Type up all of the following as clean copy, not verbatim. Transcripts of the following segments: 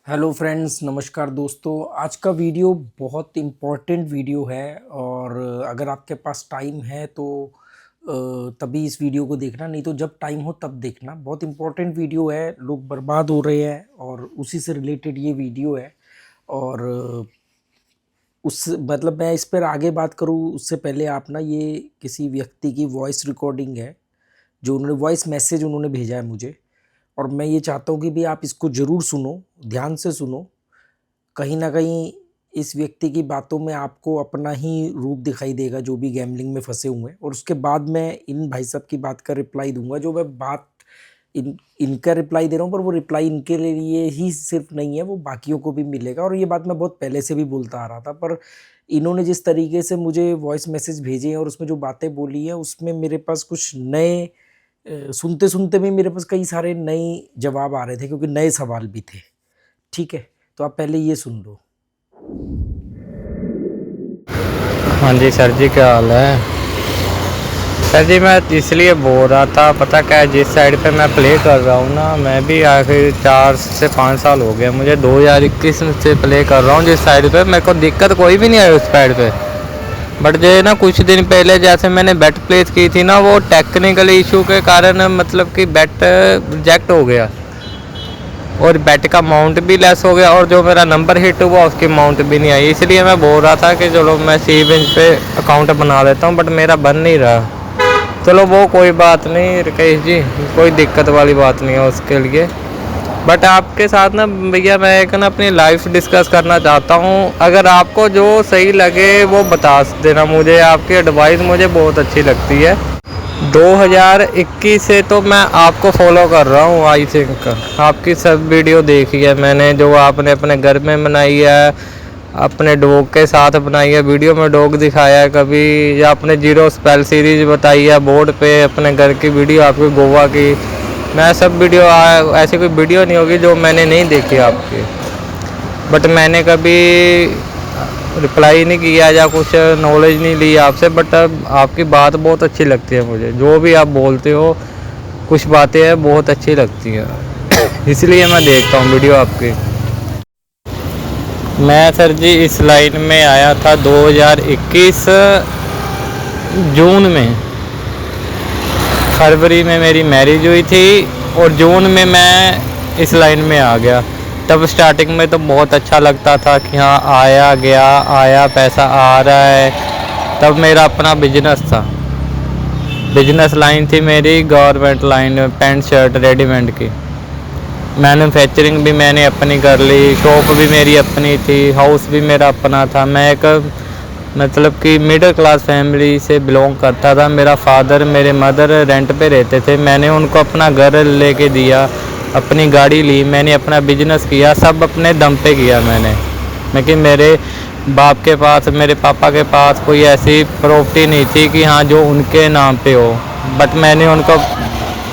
Hello friends, नमस्कार दोस्तों। आज का वीडियो बहुत इम्पोर्टेंट वीडियो है और अगर आपके पास टाइम है तो तभी इस वीडियो को देखना, नहीं तो जब टाइम हो तब देखना। बहुत इम्पोर्टेंट वीडियो है, लोग बर्बाद हो रहे हैं और उसी से रिलेटेड ये वीडियो है। और उस मतलब मैं इस पर आगे बात करूँ उससे पहले आप ना, ये किसी व्यक्ति की वॉइस रिकॉर्डिंग है जो उन्होंने वॉइस मैसेज उन्होंने भेजा है मुझे। और मैं ये चाहता हूँ कि भी आप इसको ज़रूर सुनो, ध्यान से सुनो। कहीं न कहीं इस व्यक्ति की बातों में आपको अपना ही रूप दिखाई देगा जो भी गैम्बलिंग में फँसे हुए हैं। और उसके बाद मैं इन भाई साहब की बात का रिप्लाई दूँगा। जो मैं बात इनका रिप्लाई दे रहा हूँ, पर वो रिप्लाई इनके लिए ही सिर्फ़ नहीं है, वो बाकियों को भी मिलेगा। और ये बात मैं बहुत पहले से भी बोलता आ रहा था, पर इन्होंने जिस तरीके से मुझे वॉइस मैसेज भेजे हैं और उसमें जो बातें बोली हैं, उसमें मेरे पास कुछ नए सुनते-सुनते भी मेरे पास कई सारे नए जवाब आ रहे थे, क्योंकि नए सवाल भी थे। ठीक है? तो आप पहले ये सुन लो। हाँ जी सर जी, क्या हाल है। सर जी मैं इसलिए बोल रहा था, पता क्या है, जिस साइड पे मैं प्ले कर रहा हूँ ना, मैं भी आखिर 4 से 5 साल हो गया मुझे, 2021 से प्ले कर रहा हूँ जिस साइड पे। मेरे को दिक्कत कोई भी नहीं आई उस साइड पे। बट जो है ना, कुछ दिन पहले जैसे मैंने बेट प्लेस की थी ना, वो टेक्निकल इशू के कारण मतलब कि बेट रिजेक्ट हो गया और बेट का अमाउंट भी लेस हो गया, और जो मेरा नंबर हिट हुआ उसकी अमाउंट भी नहीं आई। इसलिए मैं बोल रहा था कि चलो मैं सी बेंच पे अकाउंट बना लेता हूँ, बट मेरा बन नहीं रहा। चलो वो कोई बात नहीं राकेश जी, कोई दिक्कत वाली बात नहीं है उसके लिए। बट आपके साथ ना भैया मैं एक ना अपनी लाइफ डिस्कस करना चाहता हूँ। अगर आपको जो सही लगे वो बता देना मुझे, आपकी एडवाइस मुझे बहुत अच्छी लगती है। 2021 से तो मैं आपको फॉलो कर रहा हूँ। आई थिंक आपकी सब वीडियो देखी है मैंने, जो आपने अपने घर में बनाई है, अपने डॉग के साथ बनाई है, वीडियो में डॉग दिखाया है कभी, या अपने जीरो स्पेल सीरीज बताई है बोर्ड पे, अपने घर की वीडियो आपकी गोवा की। मैं सब वीडियो ऐसी कोई वीडियो नहीं होगी जो मैंने नहीं देखी आपकी। बट मैंने कभी रिप्लाई नहीं किया या कुछ नॉलेज नहीं ली आपसे। बट अब आपकी बात बहुत अच्छी लगती है मुझे, जो भी आप बोलते हो कुछ बातें हैं बहुत अच्छी लगती हैं इसलिए मैं देखता हूँ वीडियो आपकी। मैं सर जी इस लाइन में आया था 2021 जून में। फरवरी में मेरी मैरिज हुई थी और जून में मैं इस लाइन में आ गया। तब स्टार्टिंग में तो बहुत अच्छा लगता था कि हाँ आया गया, आया पैसा आ रहा है। तब मेरा अपना बिजनेस था, बिजनेस लाइन थी मेरी, government line, pant shirt readymade की। मैन्युफैक्चरिंग भी मैंने अपनी कर ली, शॉप भी मेरी अपनी थी, हाउस भी मेरा अपना था। मैं एक मतलब कि मिडिल क्लास फैमिली से बिलोंग करता था। मेरा फादर मेरे मदर रेंट पे रहते थे, मैंने उनको अपना घर लेके दिया, अपनी गाड़ी ली, मैंने अपना बिजनेस किया, सब अपने दम पे किया मैंने। लेकिन मेरे बाप के पास, मेरे पापा के पास कोई ऐसी प्रॉपर्टी नहीं थी कि हाँ जो उनके नाम पे हो। बट मैंने उनको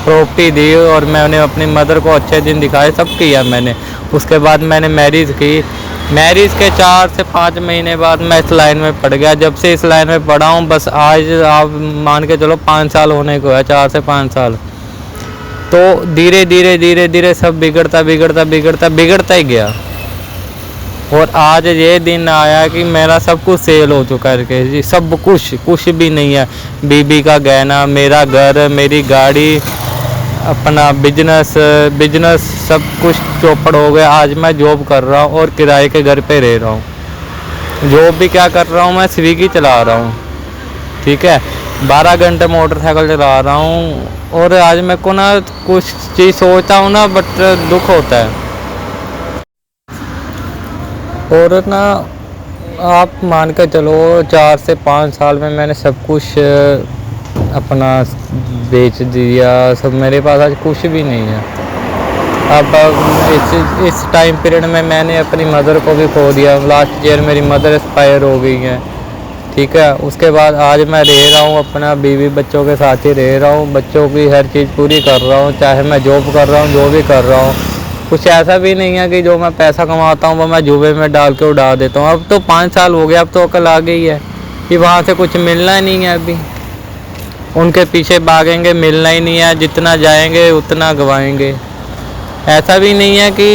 प्रॉपर्टी दी और मैंने अपनी मदर को अच्छे दिन दिखाए, सब किया मैंने। उसके बाद मैंने मैरिज की। मैरिज के 4 से 5 महीने बाद मैं इस लाइन में पड़ गया। जब से इस लाइन में पड़ा हूँ, बस आज आप मान के चलो 5 साल होने को है, 4 से 5 साल। तो धीरे धीरे धीरे धीरे सब बिगड़ता बिगड़ता बिगड़ता बिगड़ता ही गया। और आज ये दिन आया कि मेरा सब कुछ सेल हो चुका है जी, सब कुछ, कुछ भी नहीं है। बीबी का गहना, मेरा घर, मेरी गाड़ी, अपना बिजनेस, बिजनेस सब कुछ चौपड़ हो गया। आज मैं जॉब कर रहा हूँ और किराए के घर पे रह रहा हूँ। जॉब भी क्या कर रहा हूँ, मैं स्विगी चला रहा हूँ, ठीक है, 12 घंटे मोटरसाइकिल चला रहा हूँ। और आज मेरे को ना कुछ चीज़ सोचता हूँ ना, बट दुख होता है। और ना आप मान के चलो 4 से 5 साल में मैंने सब कुछ अपना बेच दिया, सब मेरे पास आज कुछ भी नहीं है। अब इस टाइम पीरियड में मैंने अपनी मदर को भी खो दिया। लास्ट ईयर मेरी मदर एक्सपायर हो गई है, ठीक है। उसके बाद आज मैं रह रहा हूँ अपना बीवी बच्चों के साथ ही रह रहा हूँ, बच्चों की हर चीज़ पूरी कर रहा हूँ, चाहे मैं जॉब कर रहा हूँ, जो भी कर रहा हूँ। कुछ ऐसा भी नहीं है कि जो मैं पैसा कमाता हूँ वो मैं जुए में डाल के उड़ा देता हूँ। अब तो 5 साल हो गया, अब तो अकल आ गई है कि वहाँ से कुछ मिलना ही नहीं है। अभी उनके पीछे भागेंगे, मिलना ही नहीं है, जितना जाएंगे उतना गवाएंगे। ऐसा भी नहीं है कि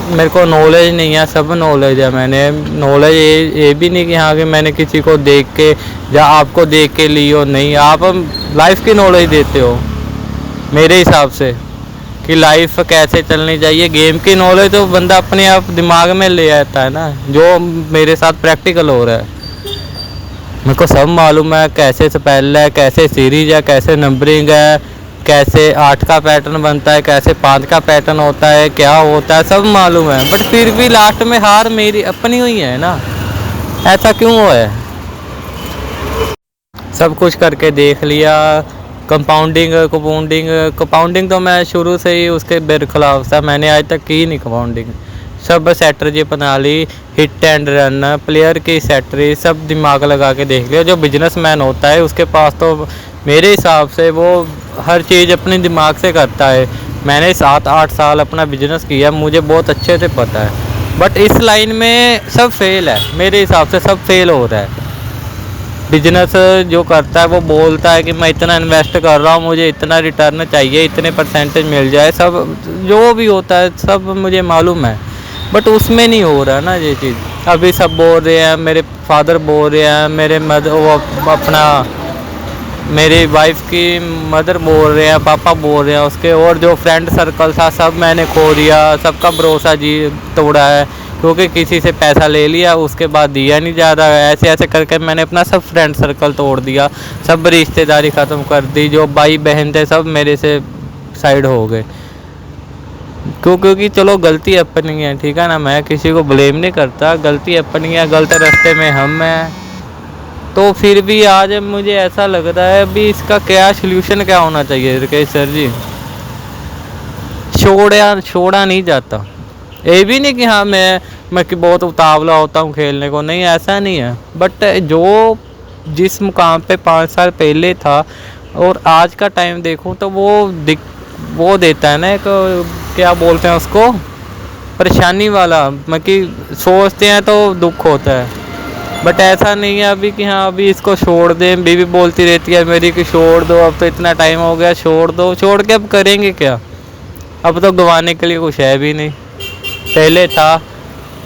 मेरे को नॉलेज नहीं है, सब नॉलेज है। मैंने नॉलेज ये भी नहीं कि हाँ कि मैंने किसी को देख के या आपको देख के ली हो, नहीं, आप लाइफ की नॉलेज देते हो मेरे हिसाब से कि लाइफ कैसे चलनी चाहिए। गेम की नॉलेज तो बंदा अपने आप दिमाग में ले आता है ना, जो मेरे साथ प्रैक्टिकल हो रहा है। मेरे को सब मालूम है, कैसे स्पेल है, कैसे सीरीज है, कैसे नंबरिंग है, कैसे 8 का पैटर्न बनता है, कैसे 5 का पैटर्न होता है, क्या होता है, सब मालूम है। बट फिर भी लास्ट में हार मेरी अपनी हुई है ना, ऐसा क्यों हुआ है? सब कुछ करके देख लिया, कंपाउंडिंग तो मैं शुरू से ही उसके बरखिलाफ था, मैंने आज तक की नहीं कंपाउंडिंग। सब स्ट्रेटजी बना ली, हिट एंड रन, प्लेयर की स्ट्रेटजी सब दिमाग लगा के देख लिया। जो बिजनेसमैन होता है उसके पास तो मेरे हिसाब से वो हर चीज़ अपने दिमाग से करता है। मैंने 7-8 साल अपना बिजनेस किया, मुझे बहुत अच्छे से पता है। बट इस लाइन में सब फेल है, मेरे हिसाब से सब फेल हो रहा है। बिजनेस जो करता है वो बोलता है कि मैं इतना इन्वेस्ट कर रहा हूँ, मुझे इतना रिटर्न चाहिए, इतने परसेंटेज मिल जाए, सब जो भी होता है सब मुझे मालूम है। बट उसमें नहीं हो रहा ना ये चीज़। अभी सब बोल रहे हैं, मेरे फादर बोल रहे हैं, मेरे मदर वो अपना मेरी वाइफ की मदर बोल रहे हैं, पापा बोल रहे हैं उसके, और जो फ्रेंड सर्कल था सब मैंने खो दिया, सबका भरोसा जी तोड़ा है, क्योंकि किसी से पैसा ले लिया उसके बाद दिया नहीं जा रहा है। ऐसे ऐसे करके मैंने अपना सब फ्रेंड सर्कल तोड़ दिया, सब रिश्तेदारी ख़त्म कर दी, जो भाई बहन थे सब मेरे से साइड हो गए। क्योंकि चलो गलती अपनी है, ठीक है ना, मैं किसी को ब्लेम नहीं करता, गलती अपनी है, गलत रास्ते में हम हैं। तो फिर भी आज मुझे ऐसा लग रहा है अभी इसका क्या सल्यूशन क्या होना चाहिए रिकेश सर जी। छोड़ा नहीं जाता। ये भी नहीं कि हाँ मैं कि बहुत उतावला होता हूँ खेलने को, नहीं ऐसा नहीं है। बट जो जिस मुकाम पे 5 साल पहले था और आज का टाइम देखूँ तो वो देता है ना एक, क्या बोलते हैं उसको, परेशानी वाला। मैं कि सोचते हैं तो दुख होता है, बट ऐसा नहीं है अभी कि हाँ अभी इसको छोड़ दें। बीवी बोलती रहती है मेरी कि छोड़ दो, अब तो इतना टाइम हो गया, छोड़ दो। छोड़ के अब करेंगे क्या? अब तो गंवाने के लिए कुछ है भी नहीं, पहले था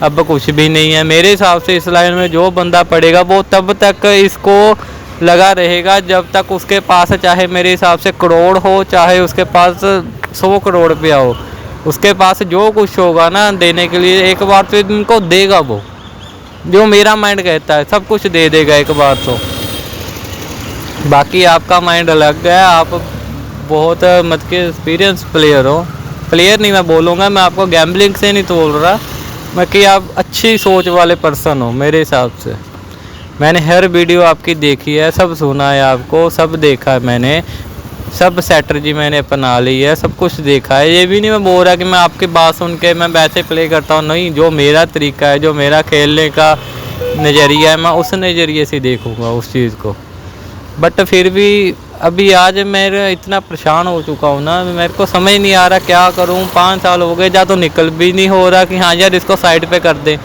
अब कुछ भी नहीं है। मेरे हिसाब से इस लाइन में जो बंदा पड़ेगा वो तब तक इसको लगा रहेगा जब तक उसके पास, चाहे मेरे हिसाब से करोड़ हो, चाहे उसके पास 100 करोड़ रुपया हो, उसके पास जो कुछ होगा ना देने के लिए, एक बार तो इनको देगा वो। जो मेरा माइंड कहता है सब कुछ दे देगा एक बार तो। बाकी आपका माइंड अलग है, आप बहुत मतलब कि एक्सपीरियंस प्लेयर हो। प्लेयर नहीं मैं बोलूँगा, मैं आपको गैम्बलिंग से नहीं बोल रहा, मैं कि आप अच्छी सोच वाले पर्सन हो मेरे हिसाब से। मैंने हर वीडियो आपकी देखी है, सब सुना है आपको, सब देखा है मैंने, सब स्ट्रेटजी मैंने अपना ली है, सब कुछ देखा है। ये भी नहीं मैं बोल रहा कि मैं आपकी बात सुन के मैं वैसे प्ले करता हूँ, नहीं, जो मेरा तरीका है, जो मेरा खेलने का नज़रिया है, मैं उस नज़रिए से देखूँगा उस चीज़ को। बट फिर भी अभी आज मैं इतना परेशान हो चुका हूँ ना, मेरे को समझ नहीं आ रहा क्या करूँ। 5 साल हो गए, जा तो निकल भी नहीं हो रहा कि हाँ यार इसको साइड पे कर दें,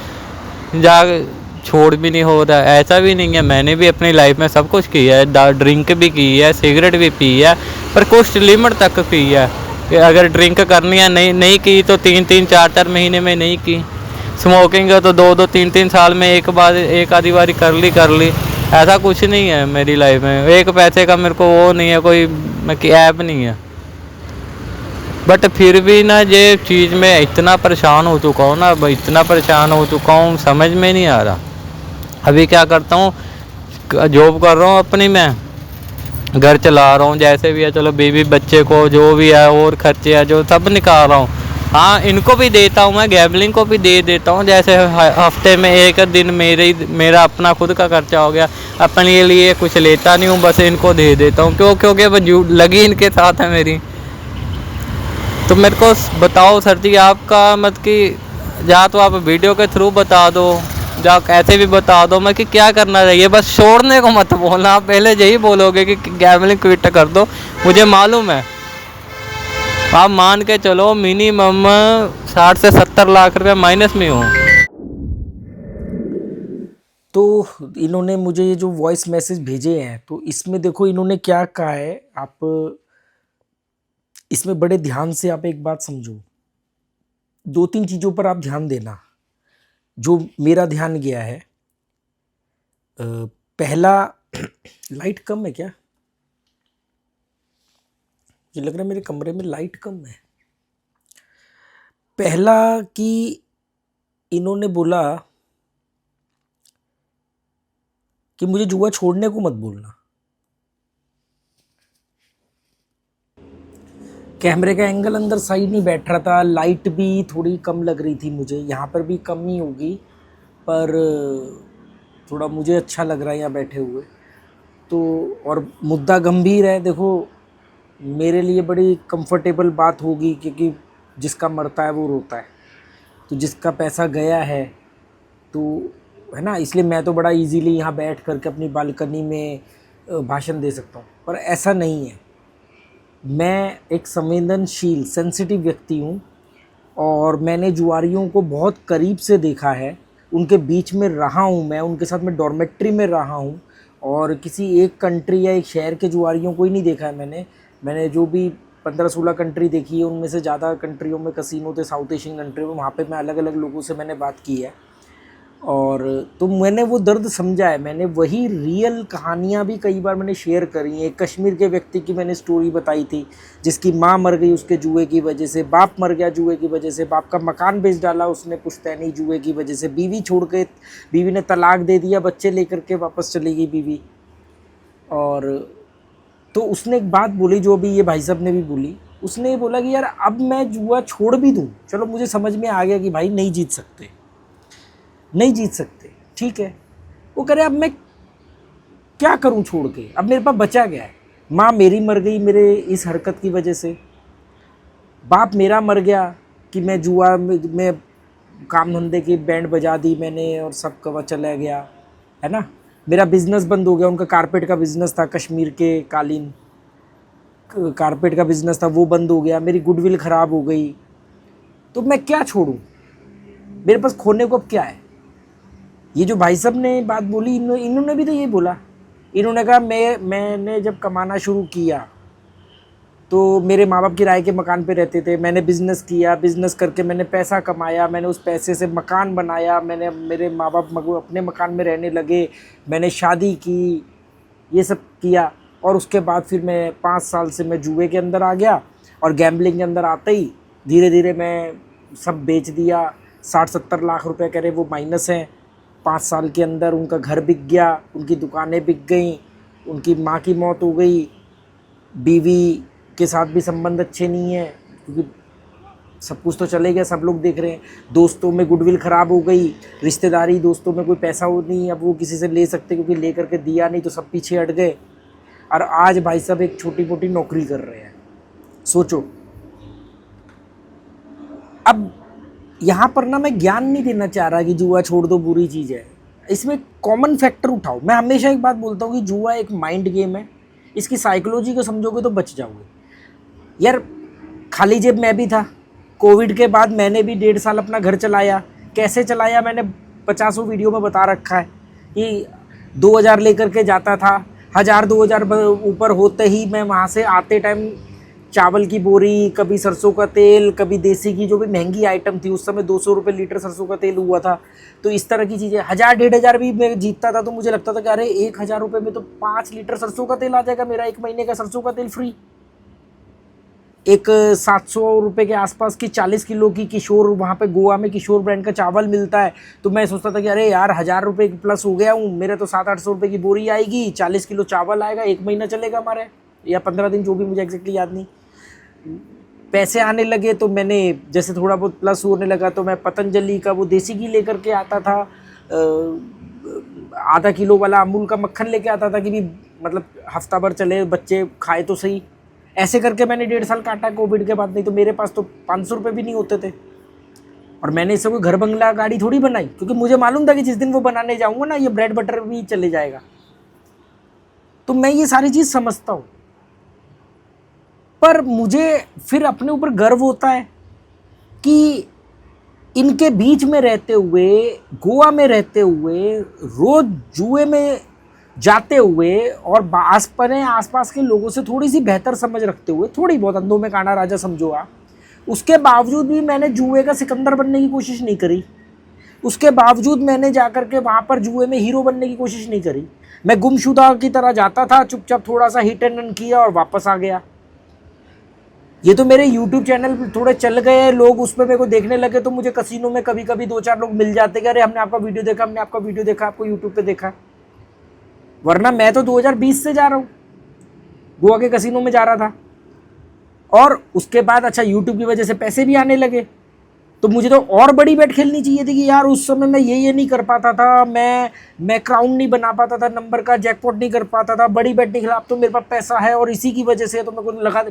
जा छोड़ भी नहीं हो रहा। ऐसा भी नहीं है, मैंने भी अपनी लाइफ में सब कुछ किया है, ड्रिंक भी की है, सिगरेट भी पी है, पर कुछ लिमिट तक पी है। कि अगर ड्रिंक करनी है नहीं की तो 3-3 4-4 महीने में नहीं की। स्मोकिंग है तो 2-2 3-3 साल में एक आधी बारी कर ली। ऐसा कुछ नहीं है मेरी लाइफ में, एक पैसे का मेरे को वो नहीं है, कोई ऐप नहीं है। बट फिर भी ना ये चीज़ में इतना परेशान हो चुका हूँ ना, इतना परेशान हो चुका हूँ, समझ में नहीं आ रहा। अभी क्या करता हूँ, जॉब कर रहा हूँ अपनी, मैं घर चला रहा हूँ जैसे भी है, चलो बीवी बच्चे को जो भी है और खर्चे है जो सब निकाल रहा हूँ। हाँ, इनको भी देता हूँ, मैं गैम्बलिंग को भी दे देता हूँ, जैसे हफ्ते में एक दिन मेरा अपना खुद का खर्चा हो गया, अपने लिए कुछ लेता नहीं हूँ, बस इनको दे देता हूँ। क्योंकि अब लगी इनके साथ है मेरी। तो मेरे को बताओ सर जी, आपका मत कि या तो आप वीडियो के थ्रू बता दो, या ऐसे भी बता दो मैं कि क्या करना चाहिए। बस छोड़ने को मत बोलना, आप पहले यही बोलोगे कि गैम्बलिंग क्विट कर दो, मुझे मालूम है। आप मान के चलो मिनिमम 60 से 70 लाख रुपए माइनस में हो। तो इन्होंने मुझे ये जो वॉइस मैसेज भेजे हैं, तो इसमें देखो इन्होंने क्या कहा है, आप इसमें बड़े ध्यान से आप एक बात समझो। दो तीन चीज़ों पर आप ध्यान देना, जो मेरा ध्यान गया है। पहला, लाइट कम है क्या? मुझे लग रहा है मेरे कमरे में लाइट कम है। पहला कि इन्होंने बोला कि मुझे जुआ छोड़ने को मत बोलना। कैमरे का एंगल अंदर सही नहीं बैठ रहा था, लाइट भी थोड़ी कम लग रही थी मुझे, यहाँ पर भी कम ही होगी, पर थोड़ा मुझे अच्छा लग रहा है यहाँ बैठे हुए तो। और मुद्दा गंभीर है, देखो मेरे लिए बड़ी कंफर्टेबल बात होगी, क्योंकि जिसका मरता है वो रोता है, तो जिसका पैसा गया है तो है ना, इसलिए मैं तो बड़ा इजीली यहाँ बैठ करके अपनी बालकनी में भाषण दे सकता हूँ, पर ऐसा नहीं है। मैं एक संवेदनशील सेंसिटिव व्यक्ति हूँ और मैंने जुआरियों को बहुत करीब से देखा है, उनके बीच में रहा हूँ, मैं उनके साथ में डॉर्मेट्री में रहा हूँ, और किसी एक कंट्री या एक शहर के जुआरियों को ही नहीं देखा है मैंने जो भी 15-16 कंट्री देखी है, उनमें से ज़्यादा कंट्रियों में कसिनो थे, साउथ एशियन कंट्री में, वहाँ पे मैं अलग अलग लोगों से मैंने बात की है, और तो मैंने वो दर्द समझा है। मैंने वही रियल कहानियाँ भी कई बार मैंने शेयर करी हैं। एक कश्मीर के व्यक्ति की मैंने स्टोरी बताई थी, जिसकी माँ मर गई उसके जुए की वजह से, बाप मर गया जुए की वजह से, बाप का मकान बेच डाला उसने पुश्तैनी जुए की वजह से, बीवी छोड़ के, बीवी ने तलाक दे दिया, बच्चे लेकर के वापस चली गई बीवी। और तो उसने एक बात बोली, जो अभी ये भाई साहब ने भी बोली, उसने ये बोला कि यार अब मैं जुआ छोड़ भी दूँ, चलो मुझे समझ में आ गया कि भाई नहीं जीत सकते, ठीक है। वो कह रहे अब मैं क्या करूं छोड़ के, अब मेरे पास बचा गया है, माँ मेरी मर गई मेरे इस हरकत की वजह से, बाप मेरा मर गया कि मैं जुआ में काम धंधे की बैंड बजा दी मैंने और सब कवा चला गया, है ना। मेरा बिज़नेस बंद हो गया, उनका कारपेट का बिज़नेस था, कश्मीर के कालीन कारपेट का बिज़नेस था, वो बंद हो गया, मेरी गुडविल ख़राब हो गई, तो मैं क्या छोड़ूं, मेरे पास खोने को अब क्या है। ये जो भाई साहब ने बात बोली, इन्होंने भी तो ये बोला, इन्होंने कहा मैंने जब कमाना शुरू किया तो मेरे माँ बाप किराए के मकान पे रहते थे, मैंने बिज़नेस किया, बिज़नेस करके मैंने पैसा कमाया, मैंने उस पैसे से मकान बनाया, मैंने मेरे माँ बाप अपने मकान में रहने लगे, मैंने शादी की, ये सब किया, और उसके बाद फिर मैं 5 साल से मैं जुए के अंदर आ गया, और गैम्बलिंग के अंदर आते ही धीरे धीरे मैं सब बेच दिया। 60-70 लाख रुपए करे वो माइनस हैं। 5 साल के अंदर उनका घर बिक गया, उनकी दुकानें बिक गई, उनकी माँ की मौत हो गई, बीवी के साथ भी संबंध अच्छे नहीं है, क्योंकि सब कुछ तो चले गया, सब लोग देख रहे हैं, दोस्तों में गुडविल ख़राब हो गई, रिश्तेदारी दोस्तों में कोई पैसा हो नहीं, अब वो किसी से ले सकते क्योंकि ले करके दिया नहीं तो सब पीछे हट गए, और आज भाई साहब एक छोटी मोटी नौकरी कर रहे हैं। सोचो, अब यहाँ पर ना मैं ज्ञान नहीं देना चाह रहा कि जुआ छोड़ दो बुरी चीज़ है, इसमें कॉमन फैक्टर उठाओ। मैं हमेशा एक बात बोलता हूँ कि जुआ एक माइंड गेम है, इसकी साइकोलॉजी को समझोगे तो बच जाओगे। यार खाली जेब मैं भी था, कोविड के बाद मैंने भी 1.5 साल अपना घर चलाया, कैसे चलाया मैंने 50 वीडियो में बता रखा है कि 2000 लेकर के जाता था, 1000-2000 ऊपर होते ही मैं वहाँ से आते टाइम चावल की बोरी, कभी सरसों का तेल, कभी देसी घी, जो भी महंगी आइटम थी उस समय 200 रुपये लीटर सरसों का तेल हुआ था, तो इस तरह की चीज़ें 1000-1500 भी मैं जीतता था तो मुझे लगता था कि अरे 1000 रुपये में तो 5 लीटर सरसों का तेल आ जाएगा, मेरा 1 महीने का सरसों का तेल फ्री। एक 700 रुपये के आसपास की 40 किलो की किशोर, वहाँ पे गोवा में किशोर ब्रांड का चावल मिलता है, तो मैं सोचता था कि अरे यार 1000 रुपये प्लस हो गया हूँ, मेरे तो 700-800 रुपये की बोरी आएगी, 40 किलो चावल आएगा, 1 महीना चलेगा हमारे, या 15 दिन, जो भी मुझे एग्जैक्टली याद नहीं। पैसे आने लगे तो मैंने जैसे थोड़ा बहुत प्लस होने लगा तो मैं पतंजलि का वो देसी घी लेकर के आता था, आधा किलो वाला अमूल का मक्खन लेके आता था कि भी मतलब हफ्ता भर चले, बच्चे खाए तो सही। ऐसे करके मैंने 1.5 साल काटा कोविड के बाद, नहीं तो मेरे पास तो 500 रुपये भी नहीं होते थे। और मैंने इससे कोई घर बंगला गाड़ी थोड़ी बनाई, क्योंकि मुझे मालूम था कि जिस दिन वो बनाने जाऊँगा ना, ये ब्रेड बटर भी चले जाएगा। तो मैं ये सारी चीज़ समझता हूँ, पर मुझे फिर अपने ऊपर गर्व होता है कि इनके बीच में रहते हुए, गोवा में रहते हुए, रोज जुए में जाते हुए और आसपास के लोगों से थोड़ी सी बेहतर समझ रखते हुए, थोड़ी बहुत, अंधों में काना राजा समझो आप, उसके बावजूद भी मैंने जुए का सिकंदर बनने की कोशिश नहीं करी। उसके बावजूद मैंने जाकर के वहाँ पर जुए में हीरो बनने की कोशिश नहीं करी। मैं गुमशुदा की तरह जाता था, चुपचाप थोड़ा सा हिट एंड रन किया और वापस आ गया। ये तो मेरे YouTube चैनल थोड़े चल गए, लोग उस पर मेरे को देखने लगे, तो मुझे कसिनो में कभी कभी 2-4 लोग मिल जाते कि अरे हमने आपका वीडियो देखा, हमने आपका वीडियो देखा, आपको YouTube पे देखा। वरना मैं तो 2020 से जा रहा हूँ, गोवा के कसिनो में जा रहा था। और उसके बाद अच्छा YouTube की वजह से पैसे भी आने लगे, तो मुझे तो और बड़ी बेट खेलनी चाहिए थी कि यार उस समय मैं ये नहीं कर पाता था, मैं क्राउन नहीं बना पाता था, नंबर का जैकपॉट नहीं कर पाता था, बड़ी बेट नहीं खेला। अब तो मेरे पास पैसा है और इसी की वजह से तो मेरे को लगा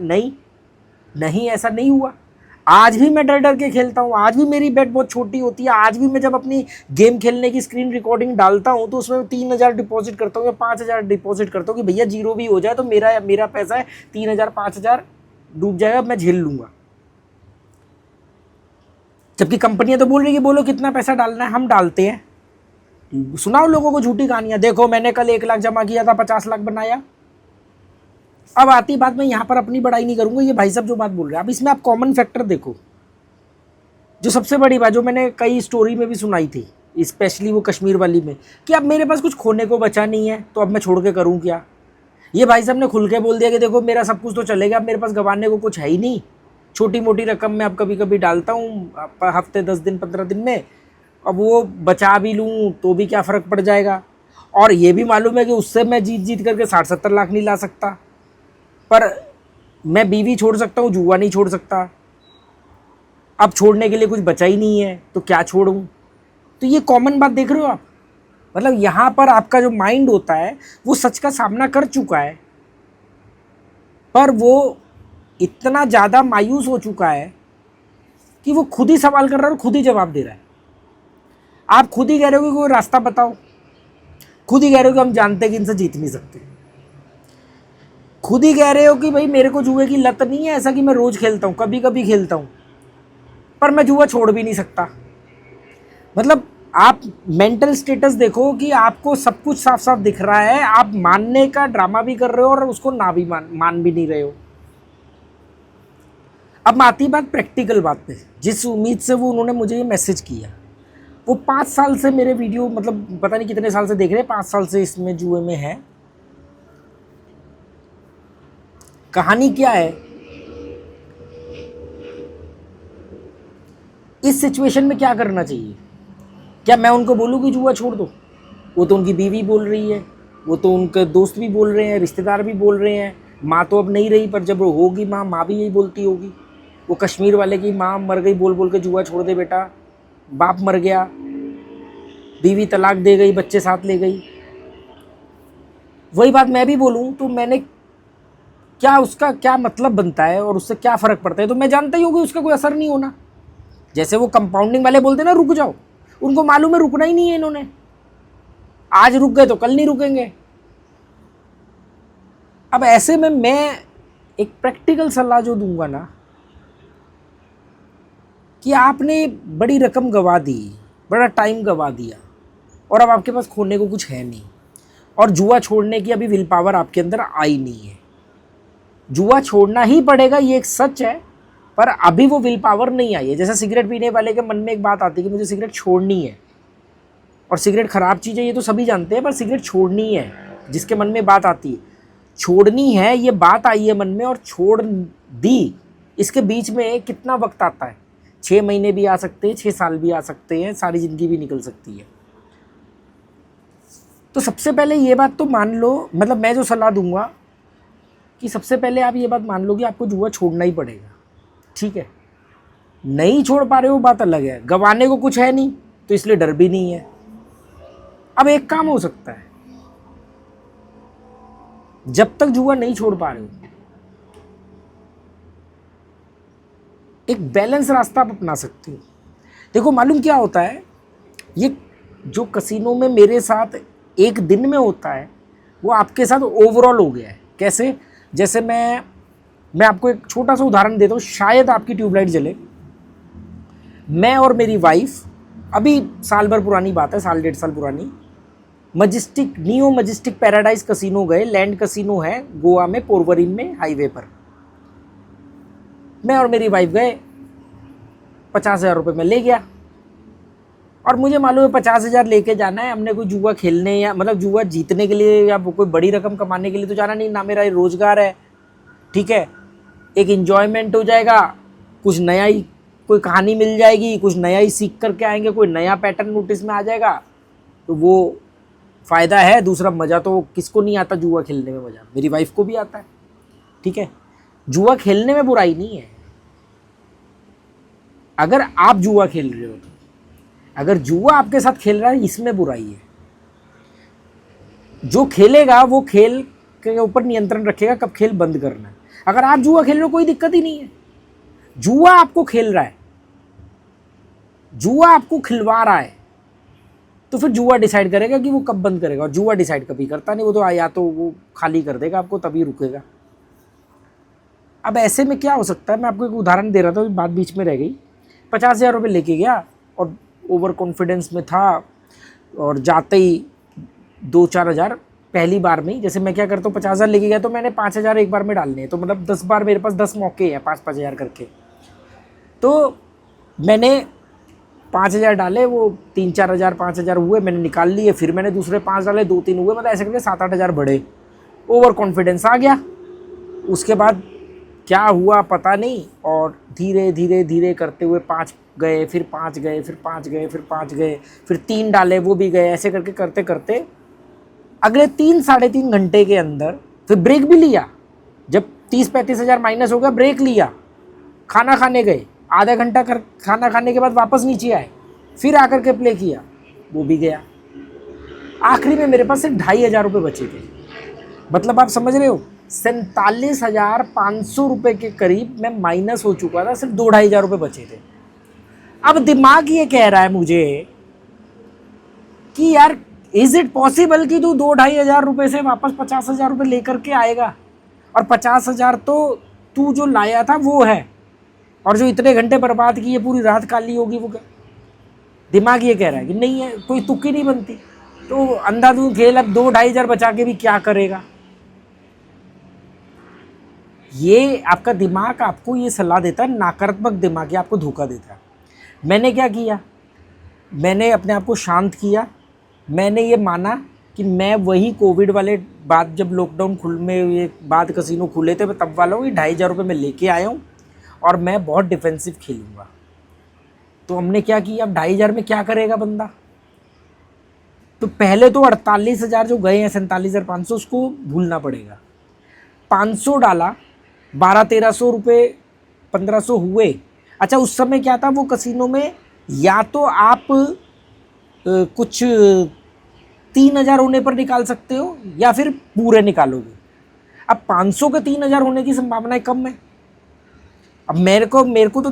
नहीं, ऐसा नहीं हुआ। आज भी मैं डर डर के खेलता हूँ, आज भी मेरी बेट बहुत छोटी होती है। आज भी मैं जब अपनी गेम खेलने की स्क्रीन रिकॉर्डिंग डालता हूँ तो उसमें 3,000 डिपॉजिट करता हूँ या 5,000 डिपॉजिट करता हूँ कि भैया जीरो भी हो जाए तो मेरा पैसा है 3,000 5,000 डूब जाएगा, मैं झेल लूंगा। जबकि कंपनियां तो बोल रही है कि बोलो कितना पैसा डालना है, हम डालते हैं। सुनाओ लोगों को झूठी कहानियां, देखो मैंने कल 1 लाख जमा किया था, 50 लाख बनाया। अब आती बात, मैं यहाँ पर अपनी बड़ाई नहीं करूंगा, ये भाई साहब जो बात बोल रहे हैं। अब इसमें आप कॉमन फैक्टर देखो, जो सबसे बड़ी बात जो मैंने कई स्टोरी में भी सुनाई थी, स्पेशली वो कश्मीर वाली में, कि अब मेरे पास कुछ खोने को बचा नहीं है तो अब मैं छोड़ के करूँ क्या। ये भाई साहब ने खुल के बोल दिया कि देखो मेरा सब कुछ तो चलेगा, अब मेरे पास गंवाने को कुछ है ही नहीं। छोटी मोटी रकम मैं अब कभी कभी डालता हूँ हफ्ते 10 दिन 15 दिन में, अब वो बचा भी लूँ तो भी क्या फ़र्क पड़ जाएगा। और ये भी मालूम है कि उससे मैं जीत करके 60-70 लाख नहीं ला सकता, पर मैं बीवी छोड़ सकता हूँ, जुआ नहीं छोड़ सकता। अब छोड़ने के लिए कुछ बचा ही नहीं है तो क्या छोड़ूं। तो ये कॉमन बात देख रहे हो आप, मतलब यहाँ पर आपका जो माइंड होता है वो सच का सामना कर चुका है, पर वो इतना ज़्यादा मायूस हो चुका है कि वो खुद ही सवाल कर रहा है और खुद ही जवाब दे रहा है। आप खुद ही कह रहे हो कि कोई रास्ता बताओ, खुद ही कह रहे हो कि हम जानते हैं कि इनसे जीत नहीं सकते, खुद ही कह रहे हो कि भाई मेरे को जुए की लत नहीं है, ऐसा कि मैं रोज़ खेलता हूँ, कभी कभी खेलता हूँ, पर मैं जुआ छोड़ भी नहीं सकता। मतलब आप मेंटल स्टेटस देखो कि आपको सब कुछ साफ साफ दिख रहा है, आप मानने का ड्रामा भी कर रहे हो और उसको ना भी मान भी नहीं रहे हो। अब आती बात प्रैक्टिकल बात पे, जिस उम्मीद से वो उन्होंने मुझे ये मैसेज किया, वो 5 साल से मेरे वीडियो, मतलब पता नहीं कितने साल से देख रहे हैं, 5 साल से इसमें जुए में है। कहानी क्या है, इस सिचुएशन में क्या करना चाहिए? क्या मैं उनको बोलूँ कि जुआ छोड़ दो? वो तो उनकी बीवी बोल रही है, वो तो उनके दोस्त भी बोल रहे हैं, रिश्तेदार भी बोल रहे हैं, माँ तो अब नहीं रही, पर जब वो होगी माँ भी यही बोलती होगी। वो कश्मीर वाले की माँ मर गई बोल बोल के जुआ छोड़ दे बेटा, बाप मर गया, बीवी तलाक दे गई, बच्चे साथ ले गई। वही बात मैं भी बोलूँ तो मैंने क्या, उसका क्या मतलब बनता है और उससे क्या फ़र्क पड़ता है? तो मैं जानता ही हूँ कि उसका कोई असर नहीं होना। जैसे वो कंपाउंडिंग वाले बोलते हैं ना रुक जाओ, उनको मालूम है रुकना ही नहीं है इन्होंने, आज रुक गए तो कल नहीं रुकेंगे। अब ऐसे में मैं एक प्रैक्टिकल सलाह जो दूंगा ना, कि आपने बड़ी रकम गवा दी, बड़ा टाइम गवा दिया और अब आपके पास खोने को कुछ है नहीं, और जुआ छोड़ने की अभी विल पावर आपके अंदर आई नहीं है। जुआ छोड़ना ही पड़ेगा, ये एक सच है, पर अभी वो विल पावर नहीं आई है। जैसे सिगरेट पीने वाले के मन में एक बात आती है कि मुझे सिगरेट छोड़नी है, और सिगरेट ख़राब चीज़ है ये तो सभी जानते हैं, पर सिगरेट छोड़नी है, जिसके मन में बात आती है छोड़नी है, ये बात आई है मन में और छोड़ दी। इसके बीच में कितना वक्त आता है? 6 महीने भी आ सकते हैं, 6 साल भी आ सकते हैं, सारी ज़िंदगी भी निकल सकती है। तो सबसे पहले ये बात तो मान लो, मतलब मैं जो सलाह दूंगा कि सबसे पहले आप ये बात मान लो कि आपको जुआ छोड़ना ही पड़ेगा, ठीक है? नहीं छोड़ पा रहे हो बात अलग है, गंवाने को कुछ है नहीं तो इसलिए डर भी नहीं है। अब एक काम हो सकता है, जब तक जुआ नहीं छोड़ पा रहे हो, एक बैलेंस रास्ता आप अपना सकते हो। देखो मालूम क्या होता है, ये जो कसिनो में मेरे साथ एक दिन में होता है वो आपके साथ ओवरऑल हो गया है। कैसे? जैसे मैं आपको एक छोटा सा उदाहरण देता हूँ, शायद आपकी ट्यूबलाइट जले। मैं और मेरी वाइफ, अभी साल भर पुरानी बात है, साल 1.5 साल पुरानी, नियो मजेस्टिक पैराडाइज कसिनो गए। लैंड कसिनो है गोवा में, पोरवरीन में, हाईवे पर। मैं और मेरी वाइफ गए, 50,000 रुपये मैं ले गया, और मुझे मालूम है 50,000 लेके जाना है, हमने कोई जुआ खेलने या मतलब जुआ जीतने के लिए या कोई बड़ी रकम कमाने के लिए तो जाना नहीं ना, मेरा रोज़गार है, ठीक है, एक इन्जॉयमेंट हो जाएगा, कुछ नया ही कोई कहानी मिल जाएगी, कुछ नया ही सीख करके आएंगे, कोई नया पैटर्न नोटिस में आ जाएगा, तो वो फ़ायदा है। दूसरा मज़ा तो किसको नहीं आता जुआ खेलने में, मज़ा मेरी वाइफ को भी आता है, ठीक है। जुआ खेलने में बुराई नहीं है, अगर आप जुआ खेल रहे हो तो, अगर जुआ आपके साथ खेल रहा है इसमें बुराई है। जो खेलेगा वो खेल के ऊपर नियंत्रण रखेगा कब खेल बंद करना है। अगर आप जुआ खेल रहे हो कोई दिक्कत ही नहीं है, जुआ आपको खेल रहा है, जुआ आपको खिलवा रहा है, तो फिर जुआ डिसाइड करेगा कि वो कब बंद करेगा, और जुआ डिसाइड कभी करता नहीं, वो तो या तो वो खाली कर देगा आपको तभी रुकेगा। अब ऐसे में क्या हो सकता है, मैं आपको एक उदाहरण दे रहा था, बात बीच में रह गई। 50,000 रुपये लेके गया और ओवर कॉन्फिडेंस में था, और जाते ही 2-4 हज़ार पहली बार में ही, जैसे मैं क्या करता हूँ 50,000 लेके गया तो मैंने 5,000 एक बार में डालने हैं, तो मतलब 10 बार मेरे पास 10 मौके हैं 5-5 हज़ार करके। तो मैंने 5,000 डाले, वो 3-4 हज़ार 5,000 हुए, मैंने निकाल लिए, फिर मैंने दूसरे 5 डाले, 2-3 हुए, मतलब ऐसे करके 7-8 हज़ार बढ़े, ओवर कॉन्फिडेंस आ गया। उसके बाद क्या हुआ पता नहीं, और धीरे धीरे धीरे करते हुए 5 गए, फिर 5 गए, फिर 5 गए, फिर 5 गए, फिर 3 डाले वो भी गए, ऐसे करके करते करते अगले 3-3.5 घंटे के अंदर फिर ब्रेक भी लिया। जब 30-35 हज़ार माइनस हो गया, ब्रेक लिया, खाना खाने गए, आधा घंटा कर खाना खाने के बाद वापस नीचे आए, फिर आकर के प्ले किया, वो भी गया। आखिरी में मेरे पास सिर्फ 2,500 रुपये बचे थे, मतलब आप समझ रहे हो 47,500 रुपये के करीब मैं माइनस हो चुका था, सिर्फ 2-2,500 रुपये बचे थे। अब दिमाग ये कह रहा है मुझे कि यार इज इट पॉसिबल कि तू 2-2,500 रुपये से वापस 50,000 रुपये लेकर के आएगा, और 50,000 तो तू जो लाया था वो है, और जो इतने घंटे बर्बाद किए पूरी रात काली होगी वो क्या। दिमाग ये कह रहा है कि नहीं है, कोई तुक्की नहीं बनती, तो अंधाधुंध खेल, अब 2-2,500 बचा के भी क्या करेगा। ये आपका दिमाग आपको ये सलाह देता है, नकारात्मक दिमाग ये आपको धोखा देता है। मैंने क्या किया, मैंने अपने आप को शांत किया, मैंने ये माना कि मैं वही कोविड वाले बाद जब लॉकडाउन ये बाद कसिनो खुले थे तब वाला हूँ, 2,500 रुपये मैं लेके आया हूँ और मैं बहुत डिफेंसिव खेलूँगा। तो हमने क्या किया, अब 2,500 में क्या करेगा बंदा। तो पहले तो 48,000 जो गए हैं 47,500 उसको भूलना पड़ेगा। 500 डाला, 1,200-1,300 रुपये 1,500 हुए। अच्छा उस समय क्या था वो कसिनो में, या तो आप कुछ 3,000 होने पर निकाल सकते हो या फिर पूरे निकालोगे। अब 500 के 3,000 होने की संभावनाएं कम है। अब मेरे को तो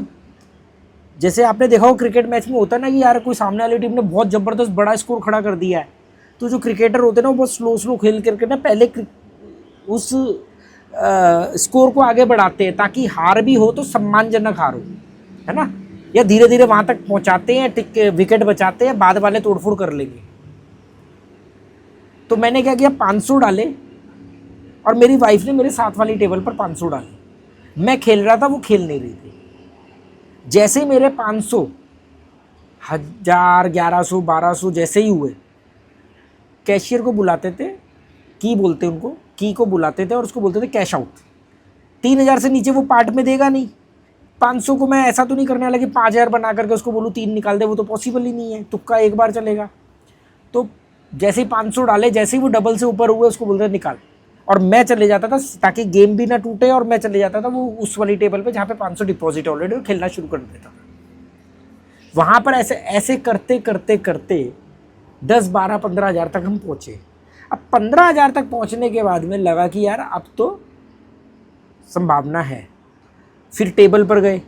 जैसे आपने देखा हो क्रिकेट मैच में होता है ना कि यार कोई सामने वाली टीम ने बहुत ज़बरदस्त बड़ा स्कोर खड़ा कर दिया है, तो जो क्रिकेटर होते हैं ना वो बहुत स्लो खेल करके ना पहले उस स्कोर को आगे बढ़ाते हैं ताकि हार भी हो तो सम्मानजनक हार हो, है ना, या धीरे धीरे वहाँ तक पहुँचाते हैं, विकेट बचाते हैं, बाद वाले तोड़फोड़ कर लेंगे। तो मैंने क्या किया, 500 डाले और मेरी वाइफ ने मेरे साथ वाली टेबल पर 500 डाले। मैं खेल रहा था, वो खेल नहीं रही थी। जैसे ही मेरे 500, 1,000, 1,100, 1,200 जैसे ही हुए, कैशियर को बुलाते थे, की बोलते उनको, की को बुलाते थे और उसको बोलते थे कैश आउट। 3,000 से नीचे वो पार्ट में देगा नहीं। 500 को मैं ऐसा तो नहीं करने वाला कि 5,000 बना करके उसको बोलूँ 3 निकाल दे, वो तो पॉसिबल ही नहीं है, तुक्का एक बार चलेगा। तो जैसे ही 500 डाले, जैसे ही वो डबल से ऊपर हुए उसको बोलते निकाल, और मैं चले जाता था ताकि गेम भी ना टूटे, और मैं चले जाता था वो उस वाली टेबल पे जहाँ पे 500 डिपॉजिट ऑलरेडी, और खेलना शुरू कर देता था। वहाँ पर ऐसे करते करते करते 10, 12, 15,000 तक हम पहुँचे। अब 15,000 तक पहुँचने के बाद में लगा कि यार अब तो संभावना है। फिर टेबल पर गए,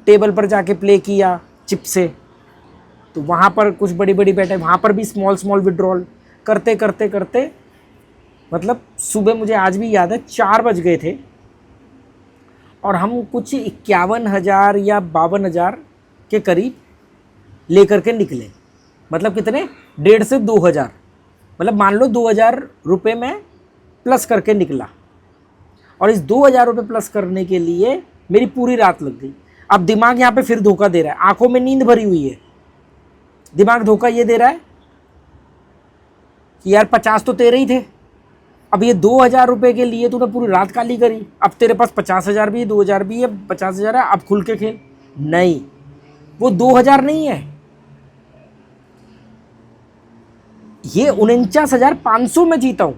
टेबल पर जाके प्ले किया चिप से, तो वहाँ पर कुछ बड़ी बड़ी बैठे, वहाँ पर भी स्मॉल विड्रॉल करते करते करते, मतलब सुबह मुझे आज भी याद है 4 बज गए थे और हम कुछ 51,000 या 52,000 के करीब लेकर के निकले। मतलब कितने, 1,500 से 2,000, मतलब मान लो 2,000 रुपये में प्लस करके निकला। और इस 2,000 रुपये प्लस करने के लिए मेरी पूरी रात लग गई। अब दिमाग यहाँ पे फिर धोखा दे रहा है, आंखों में नींद भरी हुई है, दिमाग धोखा ये दे रहा है कि यार 50 तो तेरे ही थे, अब ये 2,000 रुपये के लिए तूने पूरी रात काली करी, अब तेरे पास 50,000 भी है, 2,000 भी है, 50,000 है, अब खुल के खेल। नहीं, वो 2,000 नहीं है, ये 49,500 में जीता हूं,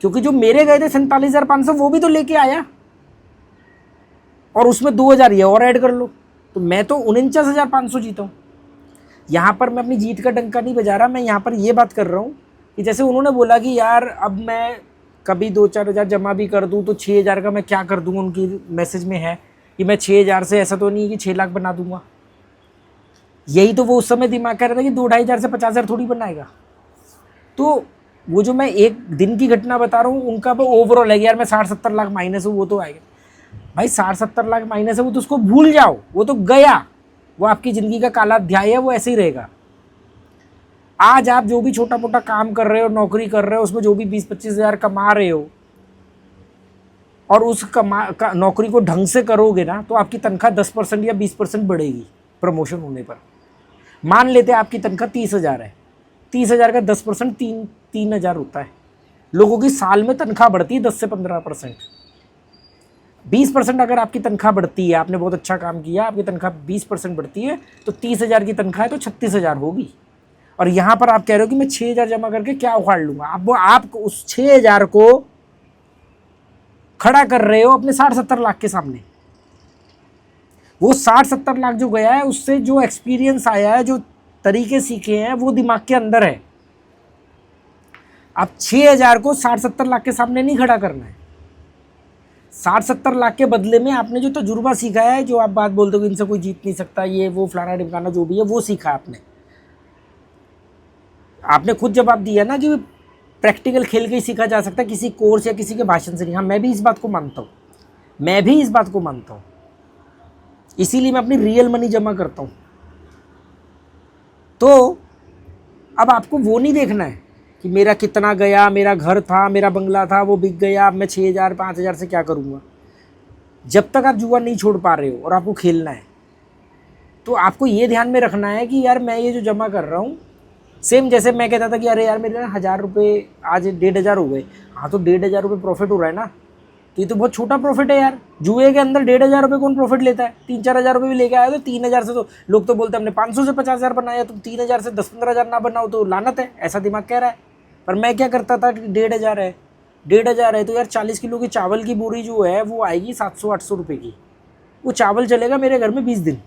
क्योंकि जो मेरे गए थे 47,500 वो भी तो लेके आया, और उसमें 2,000 ये और ऐड कर लो, तो मैं तो 49,500 जीता हूं। यहां पर मैं अपनी जीत का डंका नहीं बजा रहा, मैं यहां पर ये बात कर रहा हूं कि जैसे उन्होंने बोला कि यार अब मैं कभी 2-4 हज़ार जमा भी कर दूं तो 6,000 का मैं क्या कर दूंगा, उनकी मैसेज में है कि मैं 6,000 से ऐसा तो नहीं है कि 6 लाख बना दूंगा। यही तो वो उस समय दिमाग कर रहा था कि 2-2.5 हज़ार से 50,000 थोड़ी बनाएगा। तो वो जो मैं एक दिन की घटना बता रहा हूँ उनका वो ओवरऑल है कि यार मैं 60-70 लाख माइनस हूँ, वो तो आएगा भाई, 60-70 लाख माइनस है वो तो उसको भूल जाओ, वो तो गया, वो आपकी ज़िंदगी का काला अध्याय है, वो ऐसे ही रहेगा। आज आप जो भी छोटा मोटा काम कर रहे हो, नौकरी कर रहे हो, उसमें जो भी 20-25 हज़ार कमा रहे हो और उस नौकरी को ढंग से करोगे ना तो आपकी तनख्वाह 10% या 20% बढ़ेगी प्रमोशन होने पर। मान लेते हैं आपकी तनख्वाह 30,000 है, 30,000 का 10% 3,000 होता है। लोगों की साल में तनख्वाह बढ़ती है 10 से 15%। 20% अगर आपकी तनख्वाह बढ़ती है, आपने बहुत अच्छा काम किया, आपकी तनख्वाह 20% बढ़ती है, तो 30,000 की तनख्वाह है तो 36,000 होगी। और यहाँ पर आप कह रहे हो कि मैं 6,000 जमा करके क्या उखाड़ लूंगा, आप उस 6,000 को खड़ा कर रहे हो अपने 60-70 लाख के सामने। वो 60-70 लाख जो गया है उससे जो एक्सपीरियंस आया है, जो तरीके सीखे हैं, वो दिमाग के अंदर है। आप 6,000 को 60-70 लाख के सामने नहीं खड़ा करना है। 60-70 लाख के बदले में आपने जो तजुर्बा सीखा है, जो आप बात बोलते हो इनसे कोई जीत नहीं सकता, ये वो फलाना ढिमकाना जो भी है, वो सीखा आपने खुद जवाब दिया ना कि प्रैक्टिकल खेल के ही सीखा जा सकता है, किसी कोर्स या किसी के भाषण से नहीं। हाँ, मैं भी इस बात को मानता हूँ, इसीलिए मैं अपनी रियल मनी जमा करता हूँ। तो अब आपको वो नहीं देखना है कि मेरा कितना गया, मेरा घर था, मेरा बंगला था, वो बिक गया, अब मैं 6,000 5,000 से क्या करूँगा। जब तक आप जुआ नहीं छोड़ पा रहे हो और आपको खेलना है, तो आपको ये ध्यान में रखना है कि यार मैं ये जो जमा कर रहा हूँ, सेम जैसे मैं कहता था कि अरे यार मेरे ना 1,000 रुपये आज 1,500 हो गए। हाँ, तो 1,500 रुपये प्रॉफिट हो रहा है ना, तो ये तो बहुत छोटा प्रॉफिट है यार। जुए के अंदर 1,500 रुपये कौन प्रॉफिट लेता है? 3-4 हज़ार रुपये भी लेके आया तो 3,000 से, तो लोग तो बोलते हैं हमने 500 से 50,000 बनाया, तुम 3,000 से 10-15 हज़ार ना बनाओ तो लानत है, ऐसा दिमाग कह रहा है। पर मैं क्या करता था कि 1,500 है, 1,500 है तो यार 40 किलो की चावल की बोरी जो है वो आएगी 700-800 रुपये की। वो चावल चलेगा मेरे घर में 20 दिन।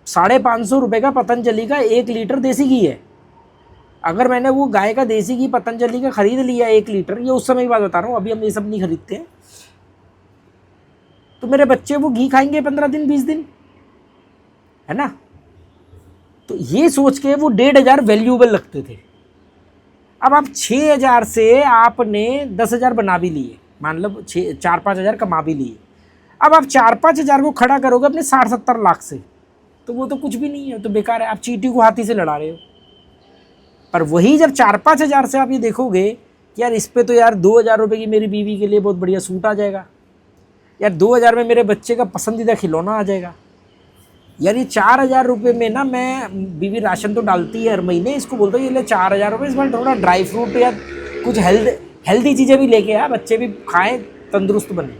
550 रुपये का पतंजलि का 1 लीटर देसी घी है। अगर मैंने वो गाय का देसी घी पतंजलि का खरीद लिया 1 लीटर, ये उस समय की बात बता रहा हूँ, अभी हम ये सब नहीं खरीदते हैं, तो मेरे बच्चे वो घी खाएंगे 15 दिन 20 दिन, है ना। तो ये सोच के वो 1,500 वैल्यूएबल लगते थे। अब आप 6,000 से आपने 10,000 बना भी लिए, मान लो 4-5 हज़ार कमा भी लिए। अब आप 4-5 हज़ार को खड़ा करोगे अपने 60-70 लाख से, तो वो तो कुछ भी नहीं है, तो बेकार है, आप चींटी को हाथी से लड़ा रहे हो। पर वही जब 4-5 हज़ार से आप ये देखोगे कि यार इस पे तो यार 2,000 रुपये की मेरी बीवी के लिए बहुत बढ़िया सूट आ जाएगा, यार 2,000 में मेरे बच्चे का पसंदीदा खिलौना आ जाएगा, यार ये 4,000 रुपये में ना, मैं बीवी राशन तो डालती है हर महीने, इसको बोलता हूँ ये ले 4,000 रुपये, इसमें थोड़ा ड्राई फ्रूट या कुछ हेल्दी चीज़ें भी लेके आया, बच्चे भी खाएं, तंदुरुस्त बने।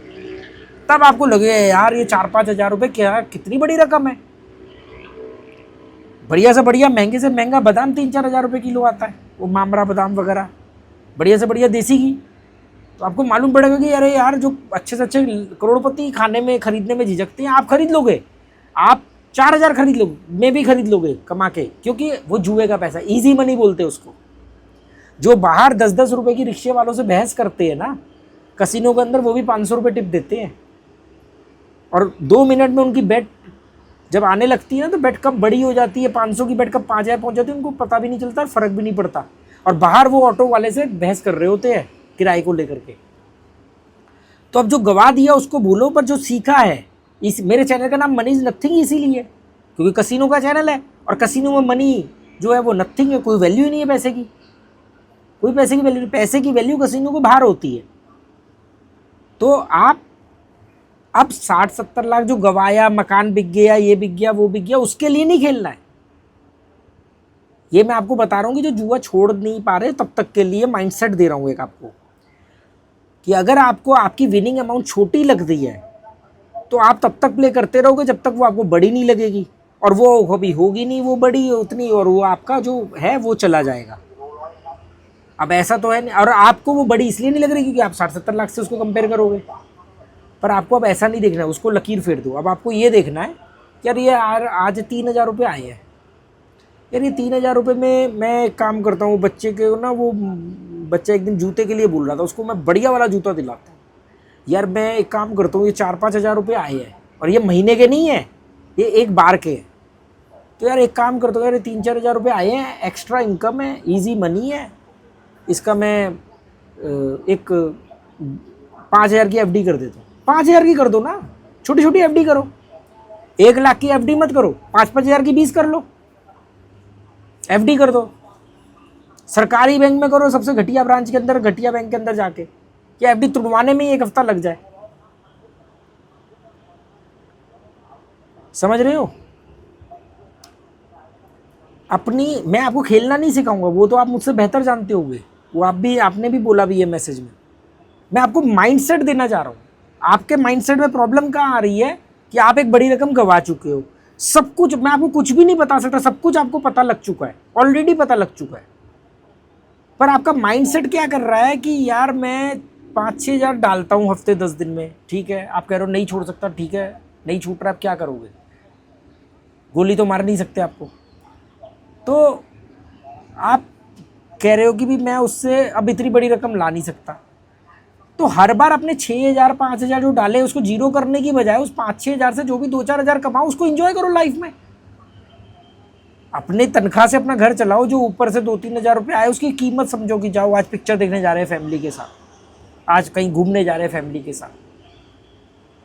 तब आपको लगेगा यार ये 4-5 हज़ार रुपये क्या कितनी बड़ी रकम है। बढ़िया से बढ़िया महंगे से महंगा बादाम 3-4 हज़ार रुपये किलो आता है, वो मामरा बादाम वगैरह, बढ़िया से बढ़िया देसी घी। तो आपको मालूम पड़ेगा कि अरे यार जो अच्छे से अच्छे करोड़पति खाने में खरीदने में झिझकते हैं, आप खरीद लोगे, आप 4,000 खरीद लोगे, मैं भी खरीद लोगे कमा के, क्योंकि वो जुए का पैसा, ईजी मनी बोलते हैं उसको। जो बाहर 10-10 रुपये की रिक्शे वालों से बहस करते हैं ना कसिनो के अंदर, वो भी 500 रुपये टिप देते हैं, और 2 मिनट में उनकी बेट जब आने लगती है ना, तो बेट कब बड़ी हो जाती है, 500 की बेट कब 5,000 पहुंच जाती है, उनको पता भी नहीं चलता, फर्क भी नहीं पड़ता। और बाहर वो ऑटो वाले से बहस कर रहे होते हैं किराए को लेकर के। तो अब जो गवा दिया उसको भूलो, पर जो सीखा है, इस मेरे चैनल का नाम मनी इज नथिंग इसीलिए, क्योंकि कसिनो का चैनल है, और कसिनो में मनी जो है वो नथिंग है, कोई वैल्यू ही नहीं है पैसे की, कोई पैसे की वैल्यू नहीं। पैसे की वैल्यू कसिनो को बाहर होती है। तो आप अब 60-70 लाख जो गवाया, मकान बिक गया, ये बिक गया, वो बिक गया, उसके लिए नहीं खेलना है। ये मैं आपको बता रहा हूँ कि जो जुआ छोड़ नहीं पा रहे तब तक के लिए माइंडसेट दे रहा हूँ एक आपको, कि अगर आपको आपकी विनिंग अमाउंट छोटी लग रही है तो आप तब तक प्ले करते रहोगे जब तक वो आपको बड़ी नहीं लगेगी, और वो कभी होगी नहीं वो बड़ी उतनी, और वो आपका जो है वो चला जाएगा। अब ऐसा तो है नहीं, और आपको वो बड़ी इसलिए नहीं लग रही क्योंकि आप 60-70 लाख से उसको कंपेयर करोगे। पर आपको अब ऐसा नहीं देखना है, उसको लकीर फेर दो। अब आपको ये देखना है कि यार ये आज 3,000 रुपये आए हैं, यार ये 3,000 रुपये में मैं एक काम करता हूँ, बच्चे के ना, वो बच्चा एक दिन जूते के लिए बोल रहा था, उसको मैं बढ़िया वाला जूता दिलाता हूँ। यार मैं एक काम करता हूँ, ये 4-5 हज़ार रुपये आए हैं और ये महीने के नहीं है, ये एक बार के हैं, तो यार एक काम करता हूँ, यार ये 3-4 हज़ार रुपये आए हैं, एक्स्ट्रा इनकम है, ईजी मनी है, इसका मैं एक 5,000 की एफडी कर देता हूँ। 5,000 की कर दो ना, छोटी छोटी एफडी करो, 1 लाख की एफडी मत करो, 5-5 हज़ार की 20 कर लो, एफडी कर दो। सरकारी बैंक में करो, सबसे घटिया ब्रांच के अंदर, घटिया बैंक के अंदर जाके, कि एफडी तुड़वाने में ही 1 हफ्ता लग जाए। समझ रहे हो? अपनी, मैं आपको खेलना नहीं सिखाऊंगा, वो तो आप मुझसे बेहतर जानते होंगे, वो आपने भी बोला भी ये मैसेज में। मैं आपको माइंडसेट देना चाह रहा हूँ। आपके माइंडसेट में प्रॉब्लम कहाँ आ रही है कि आप एक बड़ी रकम गवा चुके हो। सब कुछ, मैं आपको कुछ भी नहीं बता सकता, सब कुछ आपको पता लग चुका है, ऑलरेडी पता लग चुका है। पर आपका माइंडसेट क्या कर रहा है कि यार मैं 5-6 हज़ार डालता हूँ हफ्ते 10 दिन में, ठीक है। आप कह रहे हो नहीं छोड़ सकता, ठीक है, नहीं छूट रहा, आप क्या करोगे? गोली तो मार नहीं सकते आपको। तो आप कह रहे हो कि भी मैं उससे अब इतनी बड़ी रकम ला नहीं सकता, तो हर बार अपने 6,000 5,000 जो डाले उसको जीरो करने की बजाय उस 5-6 हज़ार से जो भी 2-4 हज़ार कमाओ, उसको एंजॉय करो लाइफ में। अपने तनख्वाह से अपना घर चलाओ, जो ऊपर से 2-3 हज़ार रुपये आए उसकी कीमत समझो कि जाओ आज पिक्चर देखने जा रहे हैं फैमिली के साथ, आज कहीं घूमने जा रहे हैं फैमिली के साथ,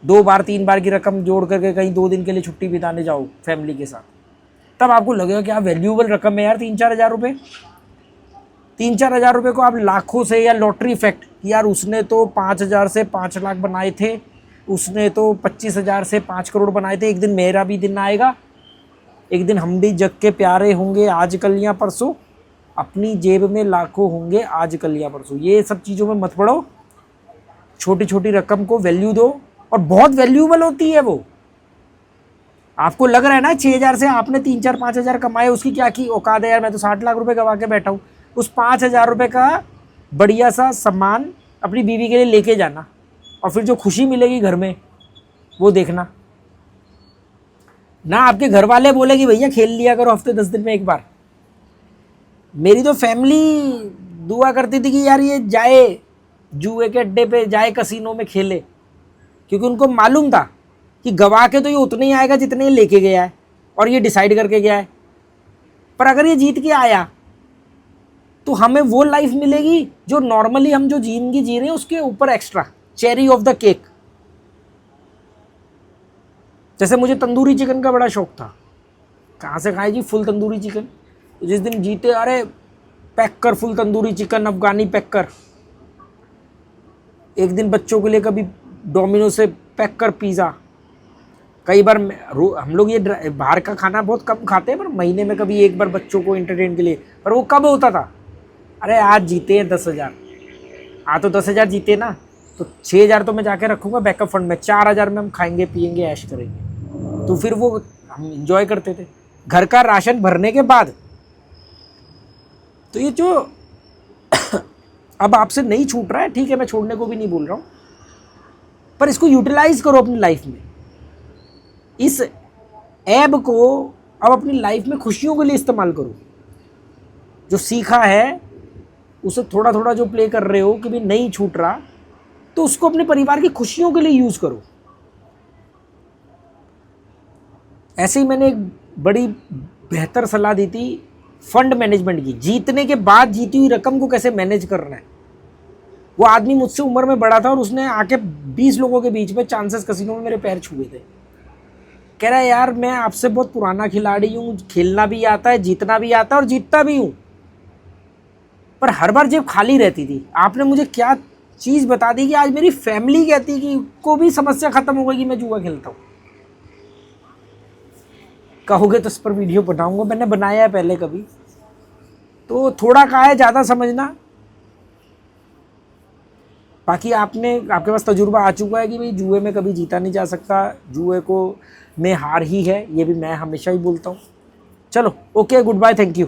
2 बार 3 बार की रकम जोड़ करके कहीं 2 दिन के लिए छुट्टी बिताने जाओ फैमिली के साथ। तब आपको लगेगा कि आप वैल्यूएबल रकम है यार 3-4 हज़ार रुपये। 3-4 हज़ार रुपये को आप लाखों से, या लॉटरी इफेक्ट, यार उसने तो 5 हज़ार से 5 लाख बनाए थे, उसने तो 25 हज़ार से 5 करोड़ बनाए थे, एक दिन मेरा भी दिन आएगा, एक दिन हम भी जग के प्यारे होंगे, आज कल या परसों अपनी जेब में लाखों होंगे, आज कल या परसों। ये सब चीज़ों में मत पड़ो, छोटी छोटी रकम को वैल्यू दो, और बहुत वैल्यूएबल होती है वो। आपको लग रहा है ना 6 हज़ार से आपने 3-4-5 हज़ार कमाए, उसकी क्या की औकात है यार, मैं तो 60 लाख रुपए गवा के बैठा हूँ। उस 5 हज़ार रुपये का बढ़िया सा सामान अपनी बीवी के लिए लेके जाना, और फिर जो खुशी मिलेगी घर में वो देखना ना। आपके घर वाले बोले कि भैया खेल लिया करो हफ्ते 10 दिन में एक बार। मेरी तो फैमिली दुआ करती थी कि यार ये जाए जुए के अड्डे पे, जाए कसिनो में खेले, क्योंकि उनको मालूम था कि गवा के तो ये उतने ही आएगा जितने ये लेके गया है और ये डिसाइड करके गया है। पर अगर ये जीत के आया तो हमें वो लाइफ मिलेगी जो नॉर्मली हम जो जिंदगी जी रहे हैं उसके ऊपर extra cherry of the cake. जैसे मुझे तंदूरी चिकन का बड़ा शौक था, कहाँ से खाए जी फुल तंदूरी चिकन। जिस दिन जीते, अरे पैक कर फुल तंदूरी चिकन, अफगानी पैक कर। एक दिन बच्चों के लिए कभी डोमिनो से पैक कर पिज़्ज़ा। कई बार हम लोग ये बाहर का खाना बहुत कम खाते हैं, पर महीने में कभी एक बार बच्चों को एंटरटेन के लिए। पर वो कब होता था, अरे आज जीते हैं 10 हज़ार, तो 10 हज़ार जीते ना, तो 6 हज़ार तो मैं जाके रखूँगा बैकअप फंड में, 4 हज़ार में हम खाएंगे पिएंगे ऐश करेंगे। तो फिर वो हम इंजॉय करते थे घर का राशन भरने के बाद। तो ये जो अब आपसे नहीं छूट रहा है, ठीक है, मैं छोड़ने को भी नहीं बोल रहा हूँ, पर इसको यूटिलाइज करो अपनी लाइफ में। इस ऐप को अब अपनी लाइफ में खुशियों के लिए इस्तेमाल करो। जो सीखा है उसे थोड़ा थोड़ा जो प्ले कर रहे हो कि भी नहीं छूट रहा, तो उसको अपने परिवार की खुशियों के लिए यूज़ करो। ऐसे ही मैंने एक बड़ी बेहतर सलाह दी थी फंड मैनेजमेंट की, जीतने के बाद जीती हुई रकम को कैसे मैनेज करना है। वो आदमी मुझसे उम्र में बड़ा था और उसने आके 20 लोगों के बीच में चांसेस कसिनो में मेरे पैर छुए थे। कह रहा है यार मैं आपसे बहुत पुराना खिलाड़ी हूँ, खेलना भी आता है, जीतना भी आता है और जीतता भी हूँ, पर हर बार जेब खाली रहती थी। आपने मुझे क्या चीज़ बता दी कि आज मेरी फैमिली कहती कि को भी समस्या ख़त्म हो गई कि मैं जुआ खेलता हूँ। कहोगे तो इस पर वीडियो बनाऊंगा, मैंने बनाया है पहले कभी, तो थोड़ा कहा है, ज़्यादा समझना। बाकी आपके पास तजुर्बा आ चुका है कि भाई जुए में कभी जीता नहीं जा सकता, जुए को में हार ही है, ये भी मैं हमेशा ही बोलता हूँ। चलो okay, goodbye, thank you.